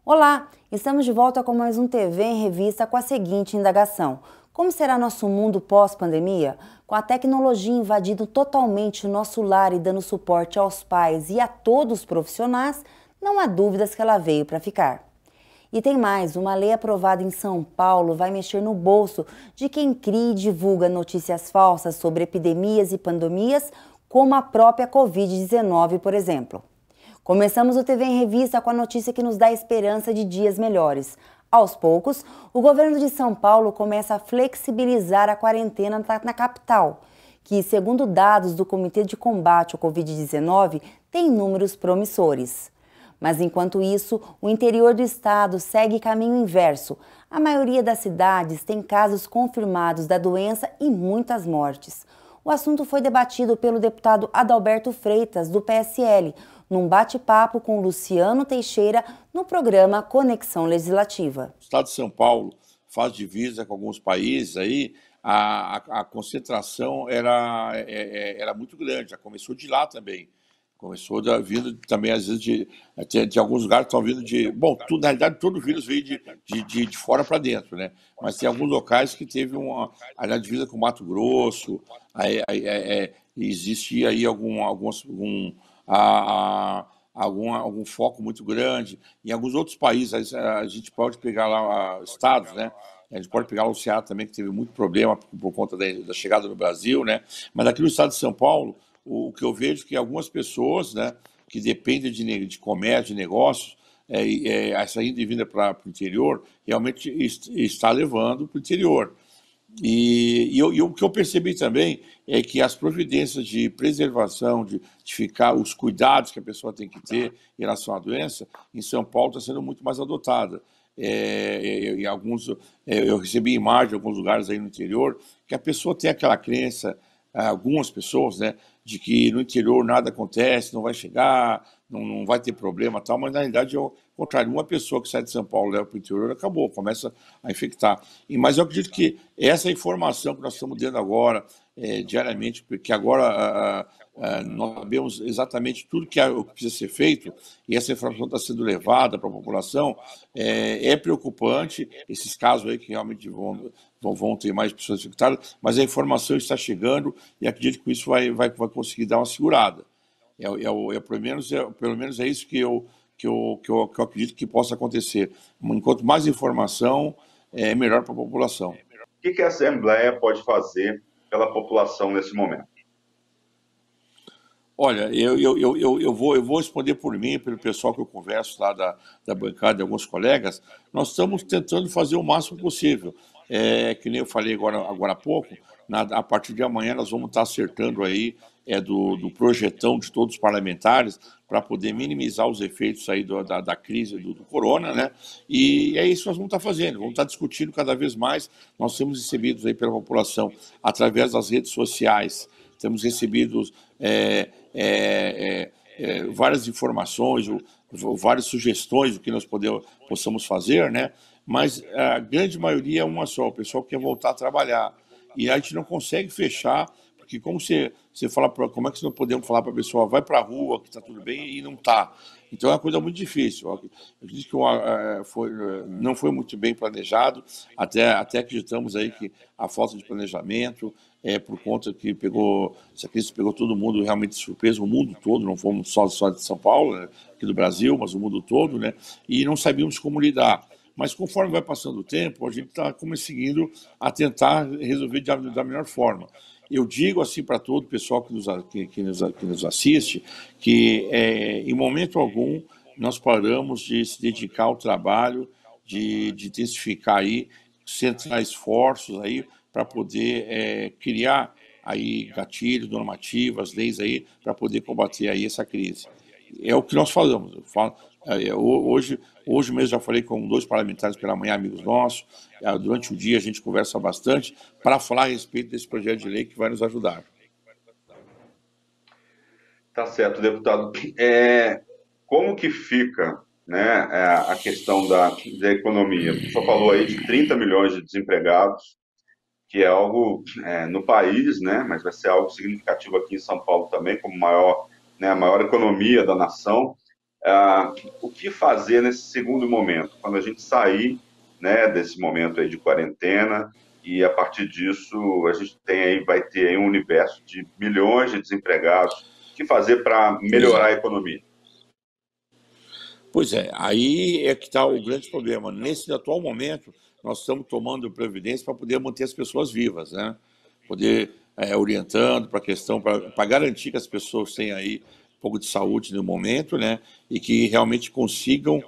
Olá, estamos de volta com mais um TV em Revista com a seguinte indagação. Como será nosso mundo pós-pandemia? Com a tecnologia invadindo totalmente o nosso lar e dando suporte aos pais e a todos os profissionais, não há dúvidas que ela veio para ficar. E tem mais, uma lei aprovada em São Paulo vai mexer no bolso de quem cria e divulga notícias falsas sobre epidemias e pandemias, como a própria Covid-19, por exemplo. Começamos o TV em Revista com a notícia que nos dá esperança de dias melhores. Aos poucos, o governo de São Paulo começa a flexibilizar a quarentena na capital, que, segundo dados do Comitê de Combate ao Covid-19, tem números promissores. Mas, enquanto isso, o interior do estado segue caminho inverso. A maioria das cidades tem casos confirmados da doença e muitas mortes. O assunto foi debatido pelo deputado Adalberto Freitas, do PSL, num bate-papo com Luciano Teixeira no programa Conexão Legislativa. O estado de São Paulo faz divisa com alguns países aí, a concentração era muito grande, já começou de lá também. Começou vindo também, às vezes, de alguns lugares que estão vindo de... Bom, na realidade, todo o vírus veio de fora para dentro, né? Mas tem alguns locais que teve a divisa com Mato Grosso, existia aí algum foco muito grande. Em alguns outros países, a gente pode pegar lá estados, né? A gente pode pegar lá o Ceará também, que teve muito problema por conta da chegada no Brasil, né? Mas aqui no estado de São Paulo, o que eu vejo é que algumas pessoas, né, que dependem de comércio, de negócios, essa ida e vinda para o interior, realmente está levando para o interior. E o que eu percebi também é que as providências de preservação, de ficar, os cuidados que a pessoa tem que ter em relação à doença, em São Paulo está sendo muito mais adotada. Eu recebi imagem de alguns lugares aí no interior que a pessoa tem aquela crença, algumas pessoas, né, de que no interior nada acontece, não vai chegar, não vai ter problema tal, mas na realidade é o contrário. Uma pessoa que sai de São Paulo e leva para o interior, acabou, começa a infectar. Mas eu acredito que essa informação que nós estamos dando agora, diariamente, porque agora nós sabemos exatamente tudo o que precisa ser feito, e essa informação está sendo levada para a população, é preocupante, esses casos aí que realmente vão ter mais pessoas infectadas, mas a informação está chegando e acredito que isso vai conseguir dar uma segurada. Pelo menos é isso que eu acredito que possa acontecer. Enquanto mais informação, é melhor para a população. O que a Assembleia pode fazer pela população nesse momento? Olha, eu vou responder por mim, pelo pessoal que eu converso lá da bancada, de alguns colegas. Nós estamos tentando fazer o máximo possível. Que nem eu falei agora há pouco, a partir de amanhã nós vamos estar acertando aí do projetão de todos os parlamentares para poder minimizar os efeitos aí da crise do corona, né? E é isso que nós vamos estar fazendo, vamos estar discutindo cada vez mais. Nós temos recebidos aí pela população, através das redes sociais, temos recebido várias informações, várias sugestões do que nós possamos fazer, né? Mas a grande maioria é uma só, o pessoal quer voltar a trabalhar. E a gente não consegue fechar, porque como você fala, como é que nós não podemos falar para a pessoa, vai para a rua, que está tudo bem, e não está. Então é uma coisa muito difícil. Eu acredito que não foi muito bem planejado, até acreditamos aí que a falta de planejamento por conta que essa crise pegou todo mundo realmente de surpresa, o mundo todo, não fomos só de São Paulo, né, aqui do Brasil, mas o mundo todo, né, e não sabíamos como lidar. Mas conforme vai passando o tempo, a gente está conseguindo a tentar resolver da melhor forma. Eu digo assim para todo o pessoal que nos assiste, que em momento algum nós paramos de se dedicar ao trabalho, de intensificar aí, centrar esforços aí para poder criar aí gatilhos, normativas, leis aí para poder combater aí essa crise. É o que nós falamos. Hoje mesmo já falei com 2 parlamentares pela manhã, amigos nossos. Durante o dia a gente conversa bastante para falar a respeito desse projeto de lei que vai nos ajudar. Tá certo, deputado. Como que fica, né, a questão da economia? O senhor falou aí de 30 milhões de desempregados, que é algo no país, né, mas vai ser algo significativo aqui em São Paulo também, como a maior economia da nação. O que fazer nesse segundo momento, quando a gente sair, né, desse momento aí de quarentena e a partir disso a gente vai ter aí um universo de milhões de desempregados. O que fazer para Pois melhorar é. a economia? Pois é, aí é que está o grande problema. Nesse atual momento, nós estamos tomando providência para poder manter as pessoas vivas, né? Poder orientando para a questão, para garantir que as pessoas tenham aí um pouco de saúde no momento, né? E que realmente consigam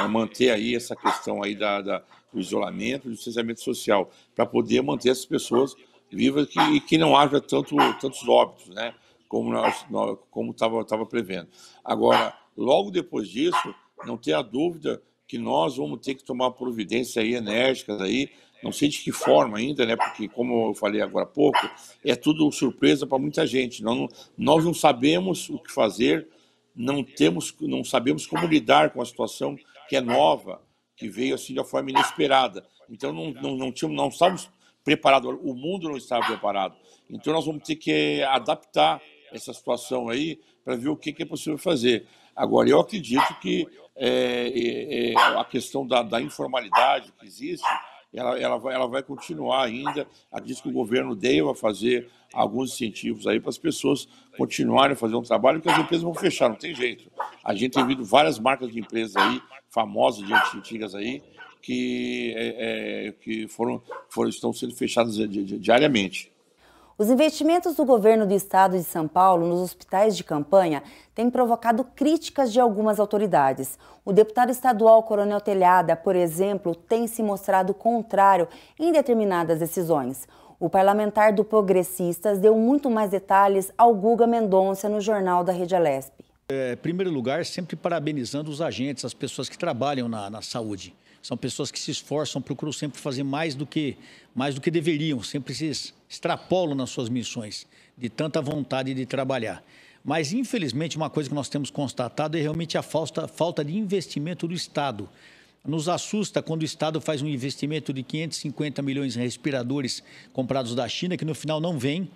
manter aí essa questão aí do isolamento, do distanciamento social, para poder manter essas pessoas vivas e que não haja tantos óbitos, né? Como estava prevendo. Agora, logo depois disso, não tenha dúvida que nós vamos ter que tomar providências aí enérgicas aí, não sei de que forma ainda, né? Porque como eu falei agora há pouco, é tudo surpresa para muita gente. Nós não sabemos o que fazer, não sabemos como lidar com a situação que é nova, que veio assim de uma forma inesperada. Então não estávamos preparados, o mundo não estava preparado. Então nós vamos ter que adaptar essa situação aí para ver o que é possível fazer. Agora, eu acredito que a questão da informalidade que existe, ela vai continuar ainda. Acredito que o governo deva fazer alguns incentivos aí para as pessoas continuarem a fazer um trabalho, porque as empresas vão fechar, não tem jeito. A gente tem visto várias marcas de empresas aí, famosas, de antigas aí, que estão sendo fechadas diariamente. Os investimentos do governo do estado de São Paulo nos hospitais de campanha têm provocado críticas de algumas autoridades. O deputado estadual Coronel Telhada, por exemplo, tem se mostrado contrário em determinadas decisões. O parlamentar do Progressistas deu muito mais detalhes ao Guga Mendonça no Jornal da Rede Alesp. Em primeiro lugar, sempre parabenizando os agentes, as pessoas que trabalham na saúde. São pessoas que se esforçam, procuram sempre fazer mais do que deveriam, sempre se extrapolam nas suas missões, de tanta vontade de trabalhar. Mas, infelizmente, uma coisa que nós temos constatado é realmente a falta de investimento do Estado. Nos assusta quando o Estado faz um investimento de 550 milhões em respiradores comprados da China, que no final não vem.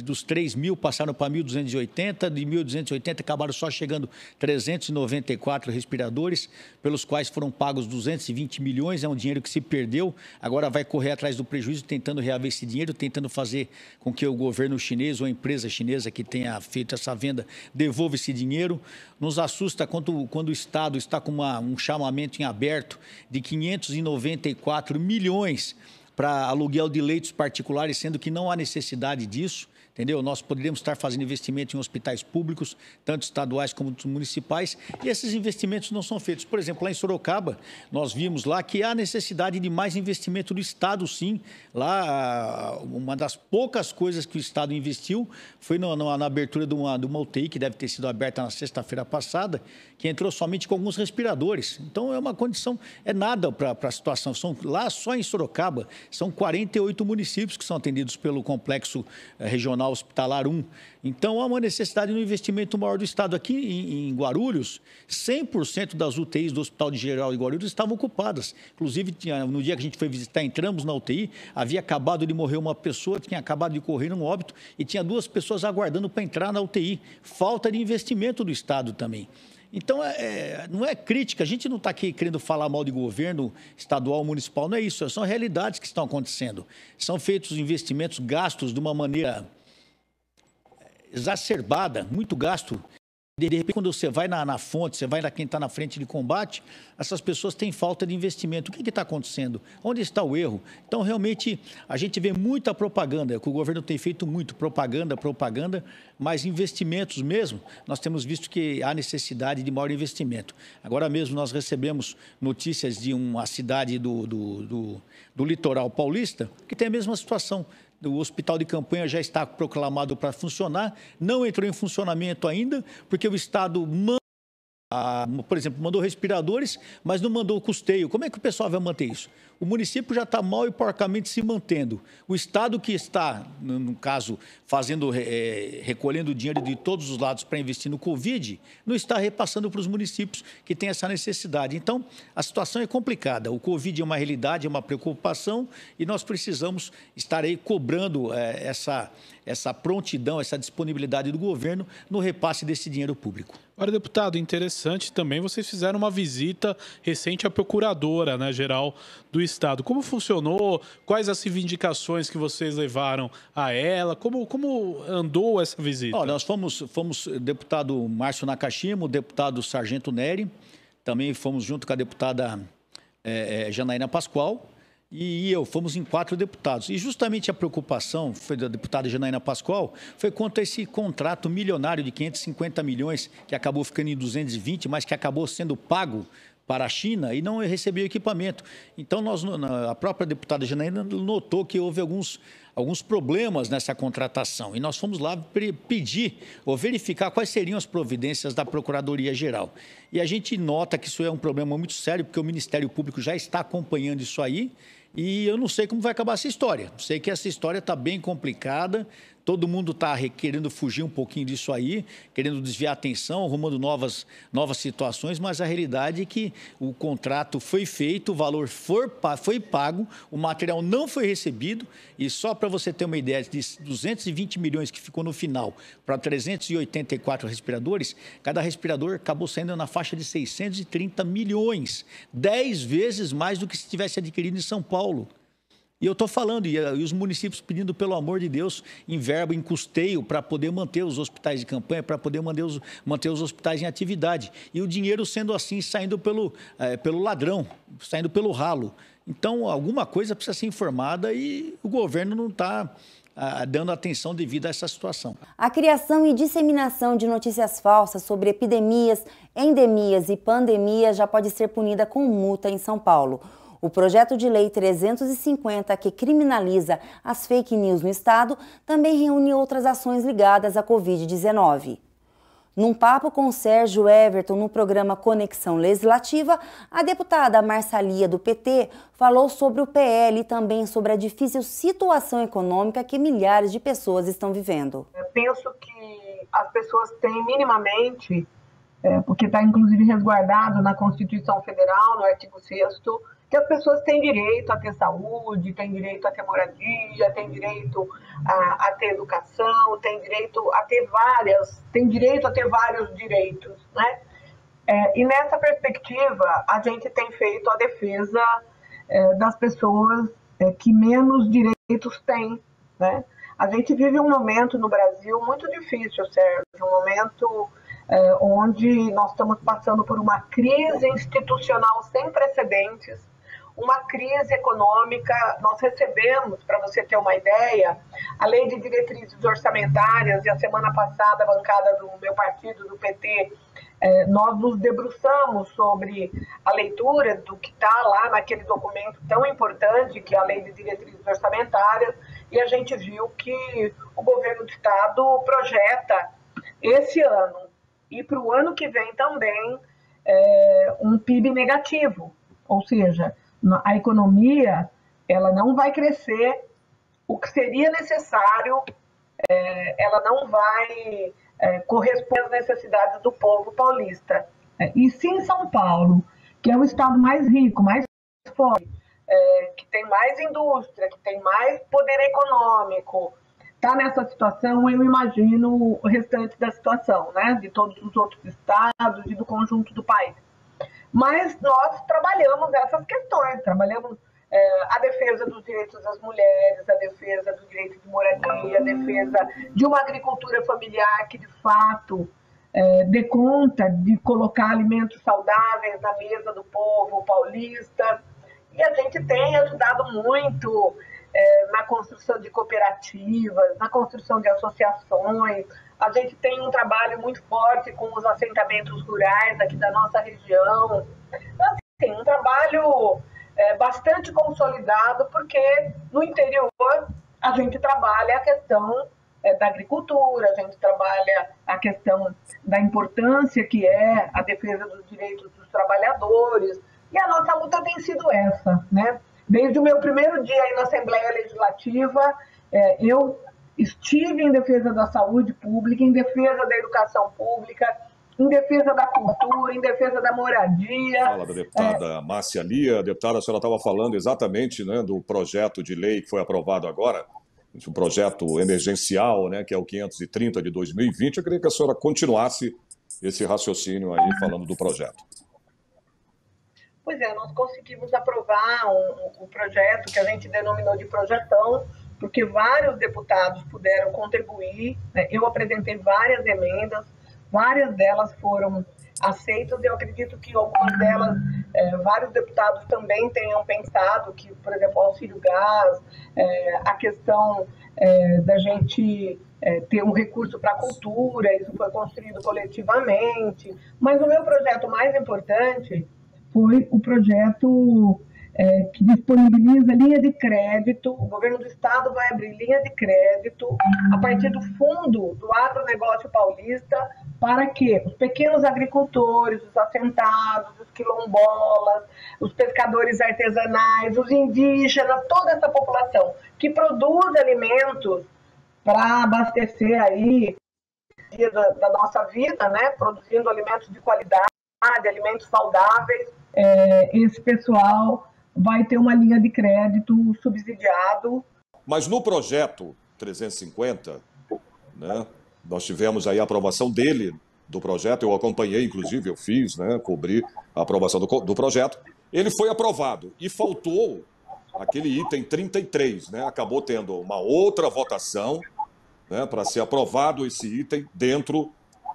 Dos 3 mil passaram para 1.280, de 1.280 acabaram só chegando 394 respiradores, pelos quais foram pagos 220 milhões, é um dinheiro que se perdeu, agora vai correr atrás do prejuízo, tentando reaver esse dinheiro, tentando fazer com que o governo chinês ou a empresa chinesa que tenha feito essa venda devolva esse dinheiro. Nos assusta quando o Estado está com um chamamento em aberto de 594 milhões para aluguel de leitos particulares, sendo que não há necessidade disso, entendeu? Nós poderíamos estar fazendo investimento em hospitais públicos, tanto estaduais como municipais, e esses investimentos não são feitos. Por exemplo, lá em Sorocaba, nós vimos lá que há necessidade de mais investimento do Estado, sim. Lá, uma das poucas coisas que o Estado investiu foi na abertura de uma UTI, que deve ter sido aberta na sexta-feira passada, que entrou somente com alguns respiradores. Então, é uma condição, é nada para a situação. Lá, só em Sorocaba, são 48 municípios que são atendidos pelo Complexo Regional Hospitalar 1. Então, há uma necessidade de um investimento maior do Estado. Aqui em Guarulhos, 100% das UTIs do Hospital de Geral de Guarulhos estavam ocupadas. Inclusive, no dia que a gente foi visitar, entramos na UTI, havia acabado de morrer uma pessoa, tinha acabado de correr um óbito e tinha 2 pessoas aguardando para entrar na UTI. Falta de investimento do Estado também. Então, não é crítica, a gente não está aqui querendo falar mal de governo estadual, municipal, não é isso, são realidades que estão acontecendo. São feitos investimentos, gastos de uma maneira exacerbada, muito gasto. De repente, quando você vai na fonte, você vai na quem está na frente de combate, essas pessoas têm falta de investimento. O que está acontecendo? Onde está o erro? Então, realmente, a gente vê muita propaganda, que o governo tem feito muito, propaganda, mas investimentos mesmo, nós temos visto que há necessidade de maior investimento. Agora mesmo nós recebemos notícias de uma cidade do litoral paulista que tem a mesma situação. O hospital de campanha já está proclamado para funcionar, não entrou em funcionamento ainda, porque o Estado por exemplo, mandou respiradores, mas não mandou o custeio. Como é que o pessoal vai manter isso? O município já está mal e porcamente se mantendo. O Estado que está, no caso, recolhendo dinheiro de todos os lados para investir no Covid, não está repassando para os municípios que têm essa necessidade. Então, a situação é complicada. O Covid é uma realidade, é uma preocupação e nós precisamos estar aí cobrando essa prontidão, essa disponibilidade do governo no repasse desse dinheiro público. Agora, deputado, interessante também, vocês fizeram uma visita recente à procuradora, né, geral do Estado. Como funcionou? Quais as reivindicações que vocês levaram a ela? Como andou essa visita? Ó, nós fomos deputado Márcio Nakashima, o deputado Sargento Neri, também fomos junto com a deputada Janaína Pascoal, e eu, fomos em 4 deputados. E justamente a preocupação foi da deputada Janaína Pascoal, foi quanto a esse contrato milionário de 550 milhões, que acabou ficando em 220, mas que acabou sendo pago para a China e não recebeu equipamento. Então, a própria deputada Janaína notou que houve alguns problemas nessa contratação. E nós fomos lá pedir ou verificar quais seriam as providências da Procuradoria-Geral. E a gente nota que isso é um problema muito sério, porque o Ministério Público já está acompanhando isso aí. E eu não sei como vai acabar essa história. Sei que essa história está bem complicada. Todo mundo está querendo fugir um pouquinho disso aí, querendo desviar a atenção, arrumando novas situações, mas a realidade é que o contrato foi feito, o valor foi pago, o material não foi recebido, e só para você ter uma ideia, de 220 milhões que ficou no final para 384 respiradores, cada respirador acabou saindo na faixa de 630 milhões, 10 vezes mais do que se tivesse adquirido em São Paulo. E eu estou falando, e os municípios pedindo, pelo amor de Deus, em verba, em custeio, para poder manter os hospitais de campanha, para poder manter os hospitais em atividade. E o dinheiro sendo assim, saindo pelo ladrão, saindo pelo ralo. Então, alguma coisa precisa ser informada e o governo não está dando atenção devida a essa situação. A criação e disseminação de notícias falsas sobre epidemias, endemias e pandemias já pode ser punida com multa em São Paulo. O projeto de lei 350, que criminaliza as fake news no estado, também reúne outras ações ligadas à Covid-19. Num papo com o Sérgio Everton no programa Conexão Legislativa, a deputada Marsalia, do PT, falou sobre o PL e também sobre a difícil situação econômica que milhares de pessoas estão vivendo. Eu penso que as pessoas têm minimamente, porque está inclusive resguardado na Constituição Federal, no artigo 6º, que as pessoas têm direito a ter saúde, têm direito a ter moradia, têm direito a ter educação, têm direito a ter vários direitos, né? E nessa perspectiva, a gente tem feito a defesa das pessoas que menos direitos têm, né? A gente vive um momento no Brasil muito difícil, Sérgio, um momento onde nós estamos passando por uma crise institucional sem precedentes, uma crise econômica. Nós recebemos, para você ter uma ideia, a Lei de Diretrizes Orçamentárias, e a semana passada a bancada do meu partido, do PT, nós nos debruçamos sobre a leitura do que está lá naquele documento tão importante, que é a Lei de Diretrizes Orçamentárias, e a gente viu que o governo do estado projeta esse ano e para o ano que vem também um PIB negativo, ou seja, a economia ela não vai crescer o que seria necessário, ela não vai corresponder às necessidades do povo paulista. E sim São Paulo, que é o estado mais rico, mais forte, que tem mais indústria, que tem mais poder econômico, está nessa situação, eu imagino o restante da situação, né, de todos os outros estados e do conjunto do país. Mas nós trabalhamos essas questões, trabalhamos a defesa dos direitos das mulheres, a defesa do direito de moradia, a defesa de uma agricultura familiar que, de fato, dê conta de colocar alimentos saudáveis na mesa do povo paulista. E a gente tem ajudado muito na construção de cooperativas, na construção de associações. A gente tem um trabalho muito forte com os assentamentos rurais aqui da nossa região. Então, assim, um trabalho bastante consolidado, porque no interior a gente trabalha a questão da agricultura, a gente trabalha a questão da importância que é a defesa dos direitos dos trabalhadores, e a nossa luta tem sido essa, né? Desde o meu primeiro dia aí na Assembleia Legislativa, eu estive em defesa da saúde pública, em defesa da educação pública, em defesa da cultura, em defesa da moradia. Fala da deputada Márcia Lia. Deputada, a senhora estava falando exatamente, né, do projeto de lei que foi aprovado agora, um projeto emergencial, né, que é o 530 de 2020. Eu queria que a senhora continuasse esse raciocínio aí falando do projeto? Pois é, nós conseguimos aprovar um projeto que a gente denominou de projetão, porque vários deputados puderam contribuir, né? Eu apresentei várias emendas, várias delas foram aceitas. Eu acredito que algumas delas, vários deputados também tenham pensado que, por exemplo, o auxílio gás, a questão da gente ter um recurso para a cultura, isso foi construído coletivamente. Mas o meu projeto mais importante foi o projeto que disponibiliza linha de crédito. O governo do estado vai abrir linha de crédito a partir do fundo do agronegócio paulista para que os pequenos agricultores, os assentados, os quilombolas, os pescadores artesanais, os indígenas, toda essa população que produz alimentos para abastecer aí da nossa vida, né, produzindo alimentos de qualidade, alimentos saudáveis, esse pessoal vai ter uma linha de crédito subsidiado. Mas no projeto 350, né, nós tivemos aí a aprovação dele, do projeto, eu acompanhei, inclusive, eu fiz, né, cobri a aprovação do projeto. Ele foi aprovado e faltou aquele item 33, né, acabou tendo uma outra votação, né, para ser aprovado esse item dentro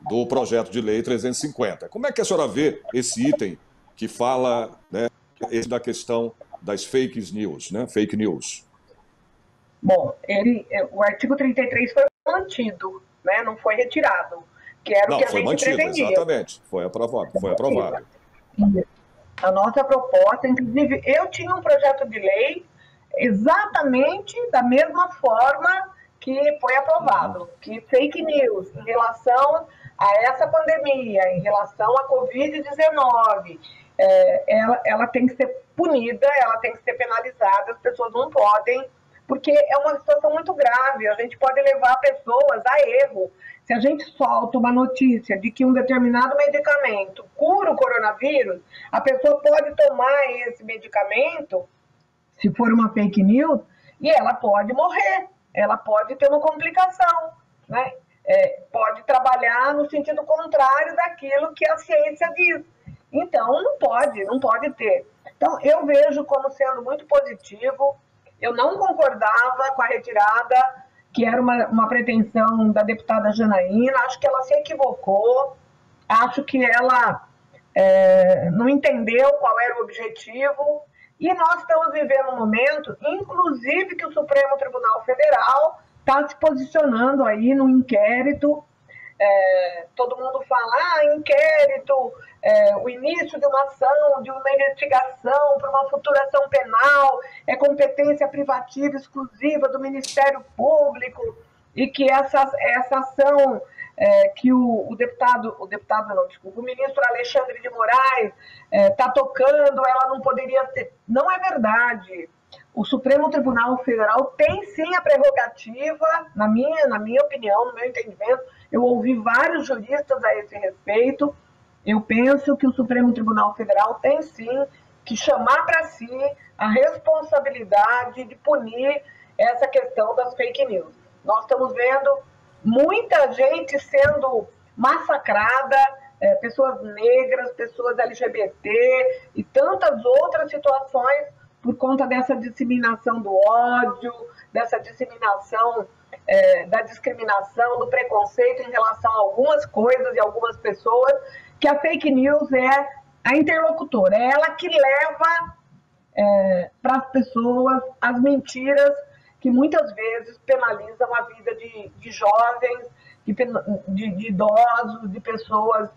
do projeto de lei 350. Como é que a senhora vê esse item que fala, né, da questão das fake news, né? Fake news. Bom, o artigo 33 foi mantido, né? Não foi retirado, que era o que a gente pretendia. Exatamente, foi aprovado. A nossa proposta, inclusive, eu tinha um projeto de lei exatamente da mesma forma que foi aprovado, que fake news em relação a essa pandemia, em relação à Covid-19, ela tem que ser punida, ela tem que ser penalizada, as pessoas não podem, porque é uma situação muito grave, a gente pode levar pessoas a erro. Se a gente solta uma notícia de que um determinado medicamento cura o coronavírus, a pessoa pode tomar esse medicamento, se for uma fake news, e ela pode morrer, ela pode ter uma complicação, né? Pode trabalhar no sentido contrário daquilo que a ciência diz. Então, não pode ter. Então, eu vejo como sendo muito positivo. Eu não concordava com a retirada, que era uma pretensão da deputada Janaína. Acho que ela se equivocou. Acho que ela não entendeu qual era o objetivo. E nós estamos vivendo um momento, inclusive, que o Supremo Tribunal Federal está se posicionando aí no inquérito. Todo mundo fala, inquérito, o início de uma ação, de uma investigação para uma futura ação penal, é competência privativa exclusiva do Ministério Público, e que essa ação que o ministro Alexandre de Moraes está tocando, ela não poderia ter. Não é verdade. O Supremo Tribunal Federal tem sim a prerrogativa, na minha opinião, no meu entendimento, eu ouvi vários juristas a esse respeito, eu penso que o Supremo Tribunal Federal tem sim que chamar para si a responsabilidade de punir essa questão das fake news. Nós estamos vendo muita gente sendo massacrada, pessoas negras, pessoas LGBT e tantas outras situações por conta dessa disseminação do ódio, dessa disseminação da discriminação, do preconceito em relação a algumas coisas e algumas pessoas, que a fake news é a interlocutora, é ela que leva para as pessoas as mentiras que muitas vezes penalizam a vida de jovens, de idosos, de pessoas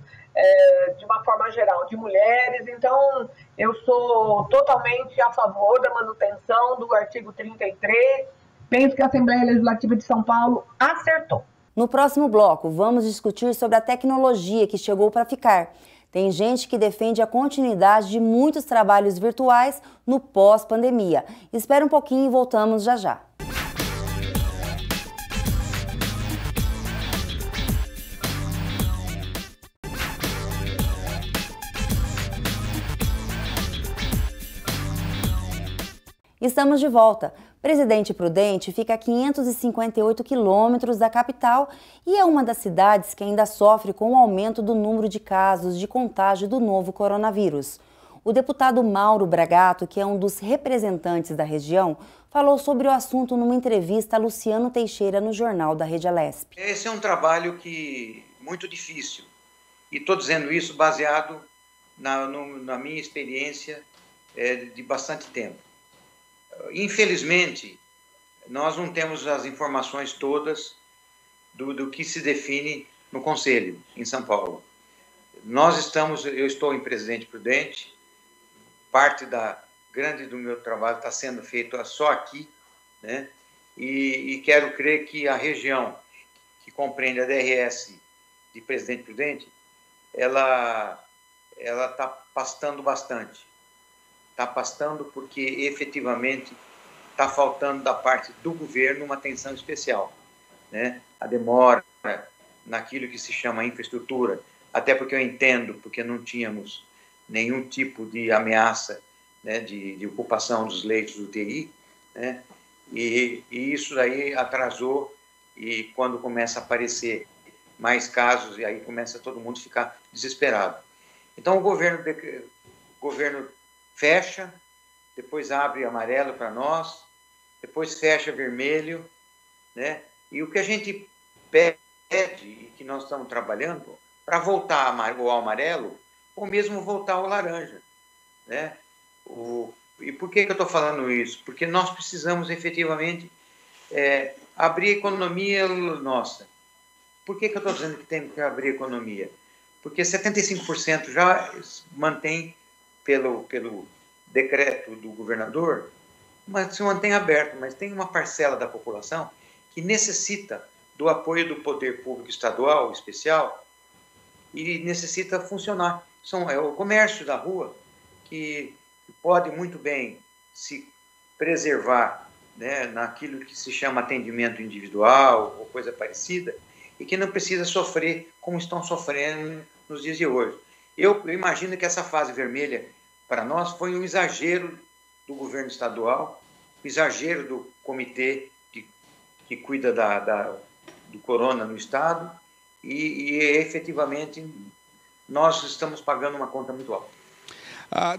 de uma forma geral, de mulheres. Então, eu sou totalmente a favor da manutenção do artigo 33. Penso que a Assembleia Legislativa de São Paulo acertou. No próximo bloco, vamos discutir sobre a tecnologia que chegou para ficar. Tem gente que defende a continuidade de muitos trabalhos virtuais no pós-pandemia. Espera um pouquinho e voltamos já já. Estamos de volta. Presidente Prudente fica a 558 quilômetros da capital e é uma das cidades que ainda sofre com o aumento do número de casos de contágio do novo coronavírus. O deputado Mauro Bragato, que é um dos representantes da região, falou sobre o assunto numa entrevista a Luciano Teixeira no Jornal da Rede Alesp. Esse é um trabalho muito difícil e estou dizendo isso baseado na minha experiência de bastante tempo. Infelizmente, nós não temos as informações todas do que se define no Conselho, em São Paulo. Eu estou em Presidente Prudente, parte do meu trabalho está sendo feito só aqui, né? E quero crer que a região que compreende a DRS de Presidente Prudente, ela está pastando bastante. Está pastando porque, efetivamente, está faltando da parte do governo uma atenção especial, né? A demora naquilo que se chama infraestrutura, até porque eu entendo, porque não tínhamos nenhum tipo de ameaça, né, de ocupação dos leitos do UTI, né? E isso aí atrasou, e quando começa a aparecer mais casos, e aí começa todo mundo a ficar desesperado. Então o governo fecha, depois abre amarelo para nós, depois fecha vermelho, né? E o que a gente pede, e que nós estamos trabalhando, para voltar ao amarelo, ou mesmo voltar ao laranja, né? E por que eu estou falando isso? Porque nós precisamos efetivamente abrir a economia nossa. Por que eu estou dizendo que tem que abrir a economia? Porque 75% já mantém pelo decreto do governador, mas se mantém aberto, mas tem uma parcela da população que necessita do apoio do poder público estadual, especial, e necessita funcionar. É o comércio da rua que pode muito bem se preservar, né, naquilo que se chama atendimento individual ou coisa parecida, e que não precisa sofrer como estão sofrendo nos dias de hoje. Eu imagino que essa fase vermelha, para nós, foi um exagero do governo estadual, um exagero do comitê que cuida do corona no estado, e efetivamente nós estamos pagando uma conta muito alta.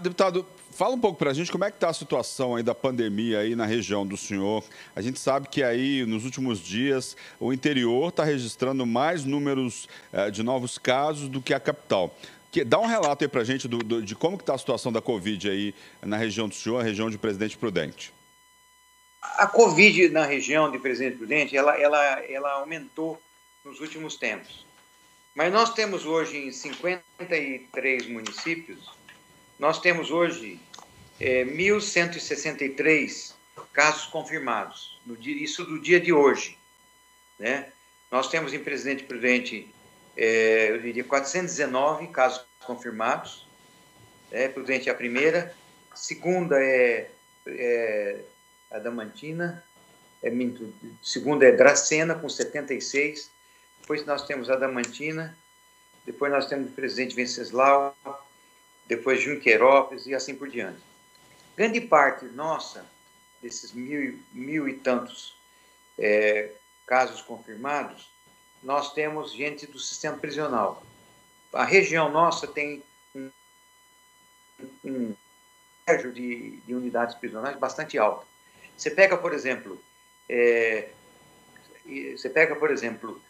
Deputado, fala um pouco para a gente como é que está a situação aí da pandemia aí na região do senhor. A gente sabe que aí nos últimos dias o interior está registrando mais números de novos casos do que a capital. Dá um relato aí para a gente de como que está a situação da Covid aí na região do senhor, a região de Presidente Prudente. A Covid na região de Presidente Prudente, ela aumentou nos últimos tempos. Mas nós temos hoje em 53 municípios, nós temos hoje 1.163 casos confirmados, isso do dia de hoje, né? Nós temos em Presidente Prudente, eu diria, 419 casos confirmados, Prudente é a primeira, segunda é Adamantina, segunda é Dracena, com 76, depois nós temos Adamantina, depois nós temos o Presidente Venceslau, depois Junqueirópolis e assim por diante. Grande parte nossa, desses mil e tantos casos confirmados, nós temos gente do sistema prisional. A região nossa tem um número de unidades prisionais bastante alto. Você pega, por exemplo,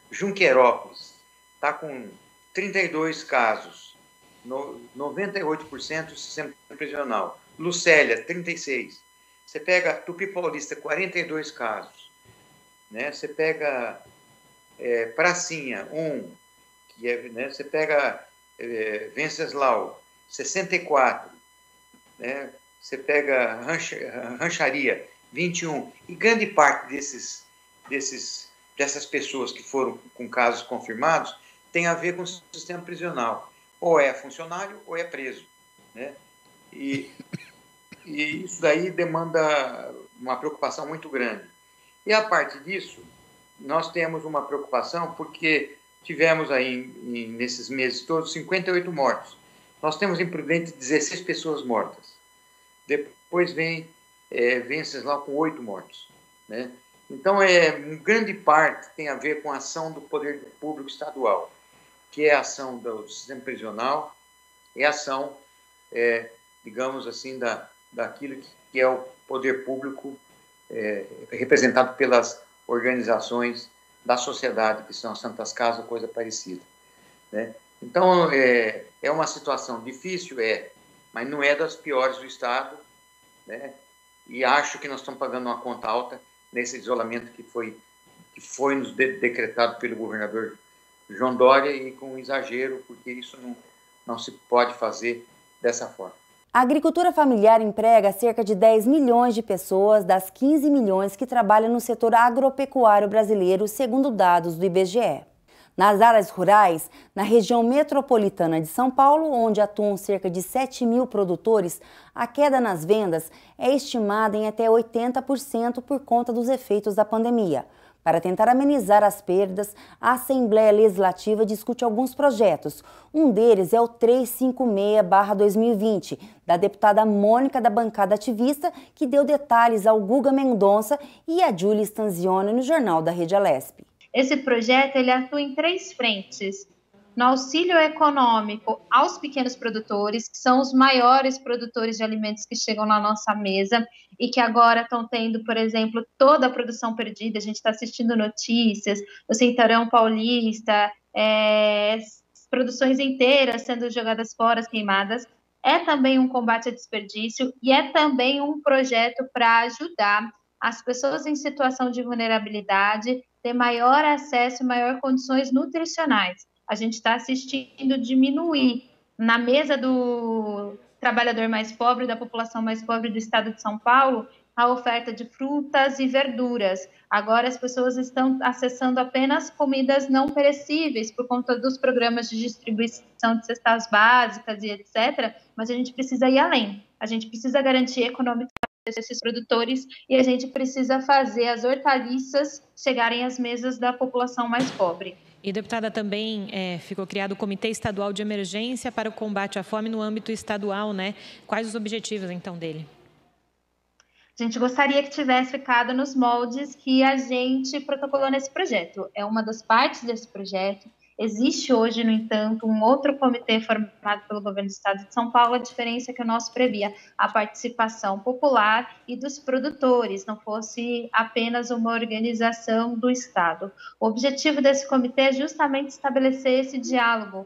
Junqueirópolis, está com 32 casos, 98% do sistema prisional. Lucélia, 36. Você pega Tupi Paulista, 42 casos. Né? Você pega Pracinha, 1. Né? Você pega Venceslau, 64. Né? Você pega Rancharia, 21. E grande parte dessas pessoas que foram com casos confirmados tem a ver com o sistema prisional. Ou é funcionário ou é preso, né? E isso daí demanda uma preocupação muito grande. E a parte disso, nós temos uma preocupação porque tivemos aí, nesses meses todos, 58 mortos. Nós temos em Prudente 16 pessoas mortas. Depois vem Venceslau com 8 mortos, né? Então, em grande parte, tem a ver com a ação do poder público estadual, que é a ação do sistema prisional e a ação, digamos assim, daquilo que é o poder público representado pelas organizações da sociedade, que são as Santas Casas, coisa parecida, né? Então, é uma situação difícil, mas não é das piores do Estado, né? E acho que nós estamos pagando uma conta alta nesse isolamento que foi nos decretado pelo governador João Dória, e com exagero, porque isso não se pode fazer dessa forma. A agricultura familiar emprega cerca de 10 milhões de pessoas das 15 milhões que trabalham no setor agropecuário brasileiro, segundo dados do IBGE. Nas áreas rurais, na região metropolitana de São Paulo, onde atuam cerca de 7 mil produtores, a queda nas vendas é estimada em até 80% por conta dos efeitos da pandemia. Para tentar amenizar as perdas, a Assembleia Legislativa discute alguns projetos. Um deles é o 356/2020, da deputada Mônica da bancada ativista, que deu detalhes ao Guga Mendonça e a Júlia Stanzioni no Jornal da Rede Alesp. Esse projeto ele atua em 3 frentes. No auxílio econômico aos pequenos produtores, que são os maiores produtores de alimentos que chegam na nossa mesa e que agora estão tendo, por exemplo, toda a produção perdida. A gente está assistindo notícias, o Centrão Paulista, produções inteiras sendo jogadas fora, queimadas. É também um combate a desperdício e é também um projeto para ajudar as pessoas em situação de vulnerabilidade ter maior acesso e maior condições nutricionais. A gente está assistindo diminuir na mesa do trabalhador mais pobre, da população mais pobre do estado de São Paulo, a oferta de frutas e verduras. Agora as pessoas estão acessando apenas comidas não perecíveis por conta dos programas de distribuição de cestas básicas e etc. Mas a gente precisa ir além. A gente precisa garantir economicamente esses produtores e a gente precisa fazer as hortaliças chegarem às mesas da população mais pobre. E, deputada, também ficou criado o Comitê Estadual de Emergência para o Combate à Fome no âmbito estadual, né? Quais os objetivos, então, dele? A gente gostaria que tivesse ficado nos moldes que a gente protocolou nesse projeto. É uma das partes desse projeto. Existe hoje, no entanto, um outro comitê formado pelo governo do estado de São Paulo. A diferença é que o nosso previa a participação popular e dos produtores, não fosse apenas uma organização do estado. O objetivo desse comitê é justamente estabelecer esse diálogo.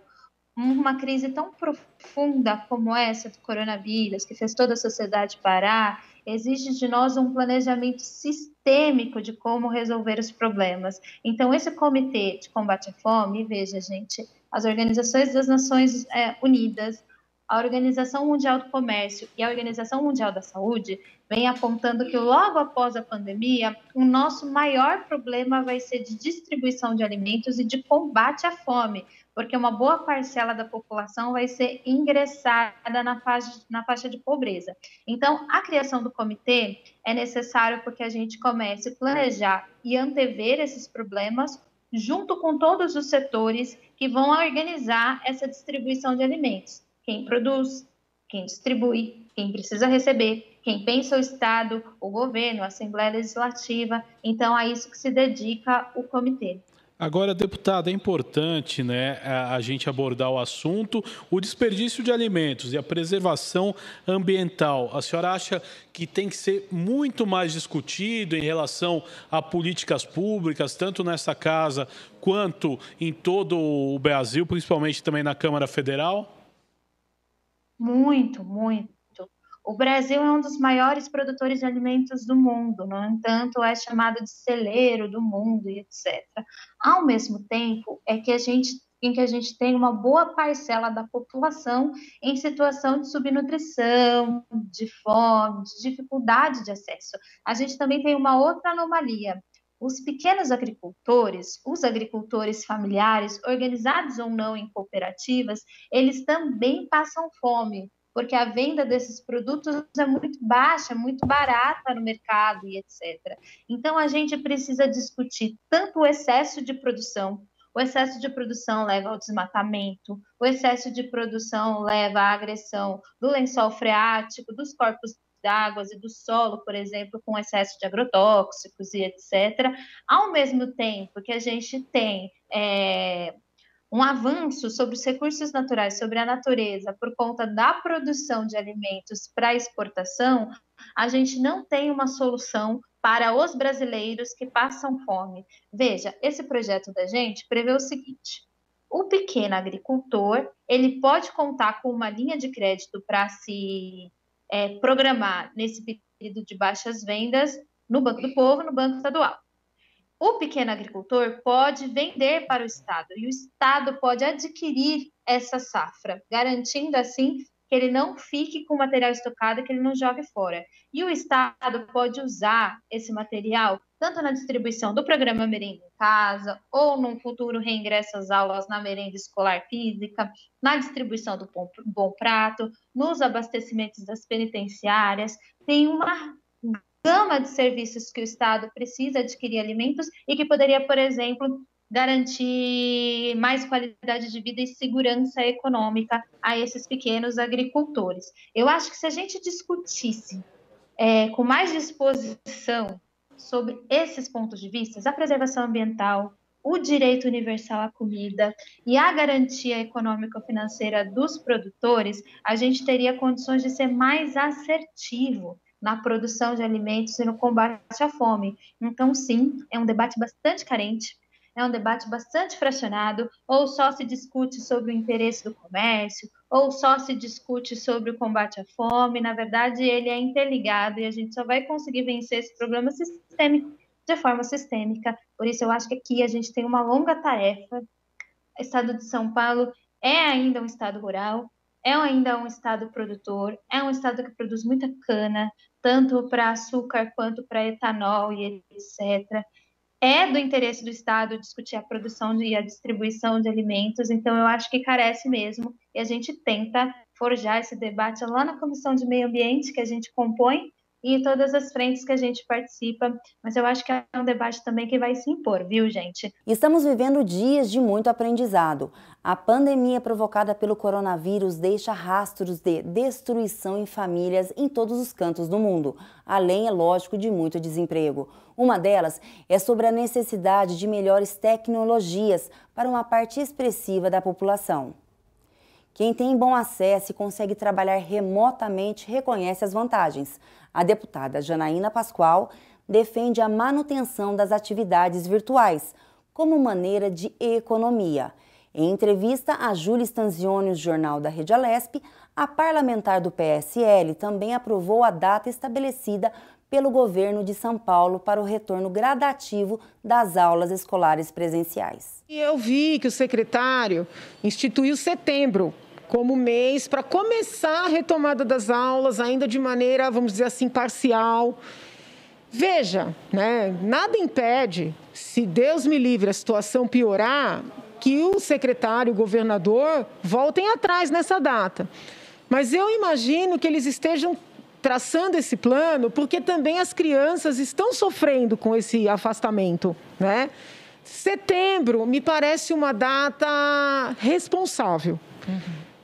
Uma crise tão profunda como essa do coronavírus, que fez toda a sociedade parar, exige de nós um planejamento sistêmico de como resolver os problemas. Então, esse Comitê de Combate à Fome, veja, gente, as organizações das Nações Unidas, a Organização Mundial do Comércio e a Organização Mundial da Saúde vem apontando que logo após a pandemia, o nosso maior problema vai ser de distribuição de alimentos e de combate à fome, porque uma boa parcela da população vai ser ingressada na faixa de pobreza. Então, a criação do comitê é necessário porque a gente comece a planejar e antever esses problemas junto com todos os setores que vão organizar essa distribuição de alimentos. Quem produz, quem distribui, quem precisa receber, quem pensa o Estado, o governo, a Assembleia Legislativa. Então, a isso que se dedica o comitê. Agora, deputada, é importante, né, a gente abordar o assunto, o desperdício de alimentos e a preservação ambiental. A senhora acha que tem que ser muito mais discutido em relação a políticas públicas, tanto nessa casa quanto em todo o Brasil, principalmente também na Câmara Federal? Muito, muito. O Brasil é um dos maiores produtores de alimentos do mundo, no entanto, é chamado de celeiro do mundo e etc. Ao mesmo tempo, em que a gente tem uma boa parcela da população em situação de subnutrição, de fome, de dificuldade de acesso. A gente também tem uma outra anomalia. Os pequenos agricultores, os agricultores familiares, organizados ou não em cooperativas, eles também passam fome, porque a venda desses produtos é muito baixa, muito barata no mercado e etc. Então, a gente precisa discutir tanto o excesso de produção. O excesso de produção leva ao desmatamento, o excesso de produção leva à agressão do lençol freático, dos corpos águas e do solo, por exemplo, com excesso de agrotóxicos e etc., ao mesmo tempo que a gente tem um avanço sobre os recursos naturais, sobre a natureza, por conta da produção de alimentos para exportação, a gente não tem uma solução para os brasileiros que passam fome. Veja, esse projeto da gente prevê o seguinte: o pequeno agricultor, ele pode contar com uma linha de crédito para se programar nesse período de baixas vendas no Banco do Povo, no Banco Estadual. O pequeno agricultor pode vender para o Estado e o Estado pode adquirir essa safra, garantindo assim que ele não fique com material estocado, que ele não jogue fora. E o Estado pode usar esse material tanto na distribuição do programa Merenda em Casa, ou num futuro reingresso às aulas na merenda escolar física, na distribuição do Bom Prato, nos abastecimentos das penitenciárias. Tem uma gama de serviços que o Estado precisa adquirir alimentos e que poderia, por exemplo, garantir mais qualidade de vida e segurança econômica a esses pequenos agricultores. Eu acho que se a gente discutisse com mais disposição sobre esses pontos de vista, a preservação ambiental, o direito universal à comida e a garantia econômico-financeira dos produtores, a gente teria condições de ser mais assertivo na produção de alimentos e no combate à fome. Então, sim, é um debate bastante carente, é um debate bastante fracionado, ou só se discute sobre o interesse do comércio, ou só se discute sobre o combate à fome. Na verdade, ele é interligado e a gente só vai conseguir vencer esse problema sistêmico de forma sistêmica. Por isso, eu acho que aqui a gente tem uma longa tarefa. O estado de São Paulo é ainda um estado rural, é ainda um estado produtor, é um estado que produz muita cana, tanto para açúcar quanto para etanol e etc. É do interesse do Estado discutir a produção e a distribuição de alimentos, então eu acho que carece mesmo, e a gente tenta forjar esse debate lá na Comissão de Meio Ambiente, que a gente compõe, e em todas as frentes que a gente participa, mas eu acho que é um debate também que vai se impor, viu, gente? Estamos vivendo dias de muito aprendizado. A pandemia provocada pelo coronavírus deixa rastros de destruição em famílias em todos os cantos do mundo, além, é lógico, de muito desemprego. Uma delas é sobre a necessidade de melhores tecnologias para uma parte expressiva da população. Quem tem bom acesso e consegue trabalhar remotamente reconhece as vantagens. A deputada Janaína Pascoal defende a manutenção das atividades virtuais como maneira de economia. Em entrevista a Júlia Stanzioni, jornal da Rede Alesp, a parlamentar do PSL também aprovou a data estabelecida pelo governo de São Paulo para o retorno gradativo das aulas escolares presenciais. Eu vi que o secretário instituiu setembro como mês para começar a retomada das aulas, ainda de maneira, vamos dizer assim, parcial. Veja, né, nada impede, se Deus me livre a situação piorar, que o secretário, o governador, voltem atrás nessa data. Mas eu imagino que eles estejam traçando esse plano porque também as crianças estão sofrendo com esse afastamento, né? Setembro me parece uma data responsável.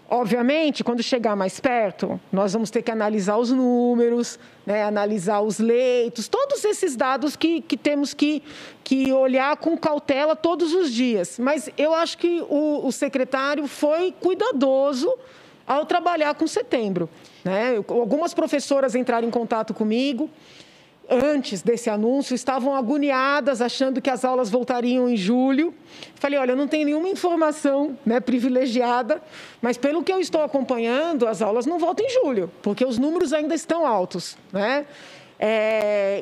Obviamente, quando chegar mais perto, nós vamos ter que analisar os números, né, analisar os leitos, todos esses dados que temos que olhar com cautela todos os dias. Mas eu acho que o secretário foi cuidadoso ao trabalhar com setembro, né? Algumas professoras entraram em contato comigo antes desse anúncio, estavam agoniadas, achando que as aulas voltariam em julho. Falei, olha, eu não tenho nenhuma informação, né, privilegiada, mas pelo que eu estou acompanhando, as aulas não voltam em julho, porque os números ainda estão altos, né?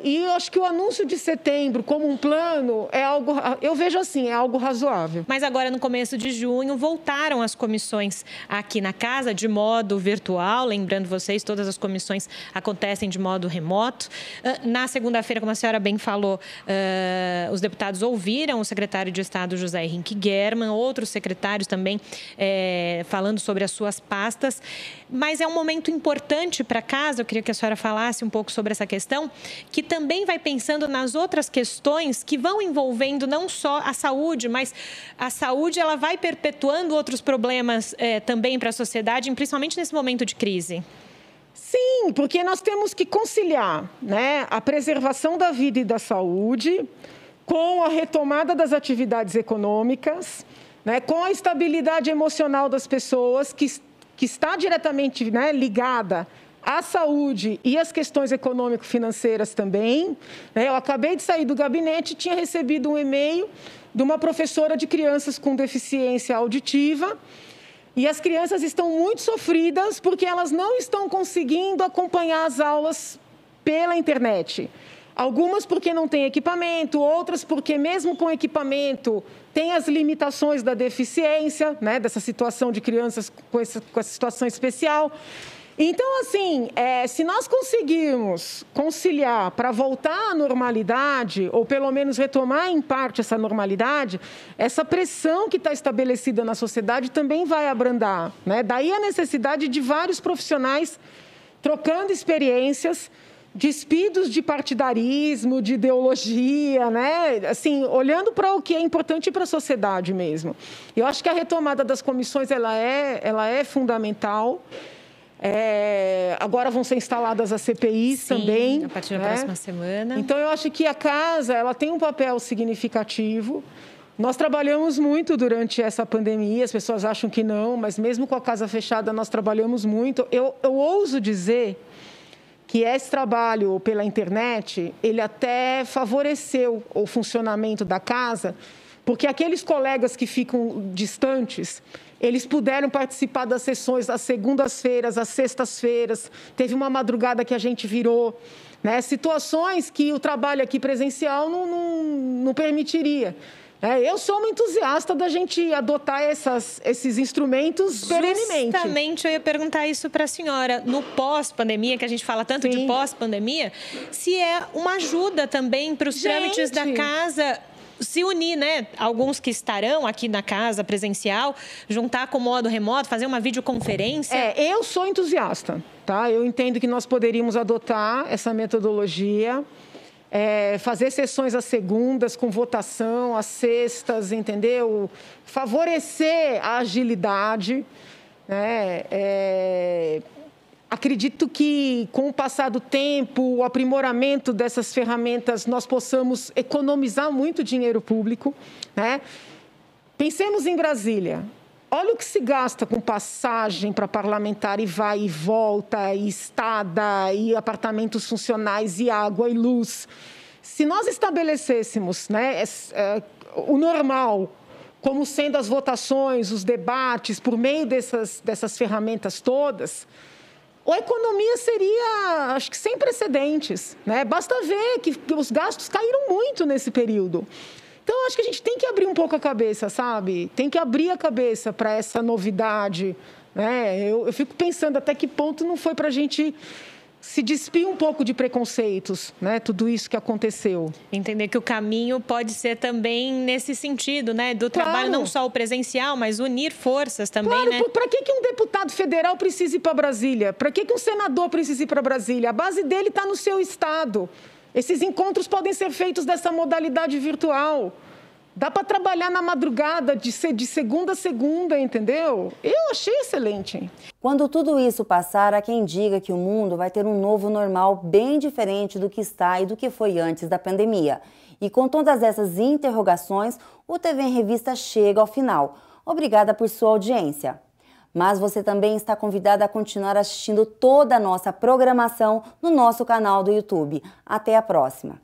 E eu acho que o anúncio de setembro como um plano é algo, eu vejo assim, é algo razoável. Mas agora, no começo de junho, voltaram as comissões aqui na casa de modo virtual. Lembrando vocês, todas as comissões acontecem de modo remoto. Na segunda-feira, como a senhora bem falou, os deputados ouviram o secretário de Estado, José Henrique Germann, outros secretários também falando sobre as suas pastas. Mas é um momento importante para a casa. Eu queria que a senhora falasse um pouco sobre essa questão, que também vai pensando nas outras questões que vão envolvendo não só a saúde, mas a saúde ela vai perpetuando outros problemas também para a sociedade, principalmente nesse momento de crise. Sim, porque nós temos que conciliar, né, a preservação da vida e da saúde com a retomada das atividades econômicas, né, com a estabilidade emocional das pessoas, que está diretamente, né, ligada à saúde e às questões econômico-financeiras também. Eu acabei de sair do gabinete e tinha recebido um e-mail de uma professora de crianças com deficiência auditiva, e as crianças estão muito sofridas porque elas não estão conseguindo acompanhar as aulas pela internet. Algumas porque não têm equipamento, outras porque, mesmo com equipamento, tem as limitações da deficiência, né, dessa situação de crianças com essa situação especial. Então, assim, se nós conseguirmos conciliar para voltar à normalidade, ou pelo menos retomar em parte essa normalidade, essa pressão que está estabelecida na sociedade também vai abrandar, né? Daí a necessidade de vários profissionais trocando experiências, despidos de partidarismo, de ideologia, né? Assim, olhando para o que é importante para a sociedade mesmo. Eu acho que a retomada das comissões ela é fundamental. Agora vão ser instaladas as CPIs. Sim, também. A partir da próxima semana. Então, eu acho que a casa ela tem um papel significativo. Nós trabalhamos muito durante essa pandemia, as pessoas acham que não, mas mesmo com a casa fechada, nós trabalhamos muito. Eu ouso dizer que esse trabalho pela internet, ele até favoreceu o funcionamento da casa, porque aqueles colegas que ficam distantes, eles puderam participar das sessões às segundas-feiras, às sextas-feiras. Teve uma madrugada que a gente virou, né? Situações que o trabalho aqui presencial não permitiria. Eu sou uma entusiasta da gente adotar esses instrumentos perenemente. Justamente, eu ia perguntar isso para a senhora. No pós-pandemia, que a gente fala tanto de pós-pandemia, se é uma ajuda também para os trâmites da casa se unir, né? Alguns que estarão aqui na casa presencial, juntar com o modo remoto, fazer uma videoconferência. Eu sou entusiasta, tá? Eu entendo que nós poderíamos adotar essa metodologia, fazer sessões às segundas com votação, às sextas, entendeu? Favorecer a agilidade, né? Acredito que, com o passar do tempo, o aprimoramento dessas ferramentas, nós possamos economizar muito dinheiro público, né? Pensemos em Brasília. Olha o que se gasta com passagem para parlamentar e vai e volta, e estada, e apartamentos funcionais, e água e luz. Se nós estabelecêssemos, né, o normal, como sendo as votações, os debates, por meio dessas ferramentas todas, a economia seria, acho que, sem precedentes, né? Basta ver que os gastos caíram muito nesse período. Então, acho que a gente tem que abrir um pouco a cabeça, sabe? Tem que abrir a cabeça para essa novidade, né? Eu fico pensando até que ponto não foi para a gente se despir um pouco de preconceitos, né? Tudo isso que aconteceu. Entender que o caminho pode ser também nesse sentido, né? Do trabalho, não só o presencial, mas unir forças também, né? Para que um deputado federal precisa ir para Brasília? Para que um senador precisa ir para Brasília? A base dele está no seu estado. Esses encontros podem ser feitos dessa modalidade virtual. Dá para trabalhar na madrugada, de segunda a segunda, entendeu? Eu achei excelente. Quando tudo isso passar, há quem diga que o mundo vai ter um novo normal bem diferente do que está e do que foi antes da pandemia. E com todas essas interrogações, o TV em Revista chega ao final. Obrigada por sua audiência. Mas você também está convidada a continuar assistindo toda a nossa programação no nosso canal do YouTube. Até a próxima!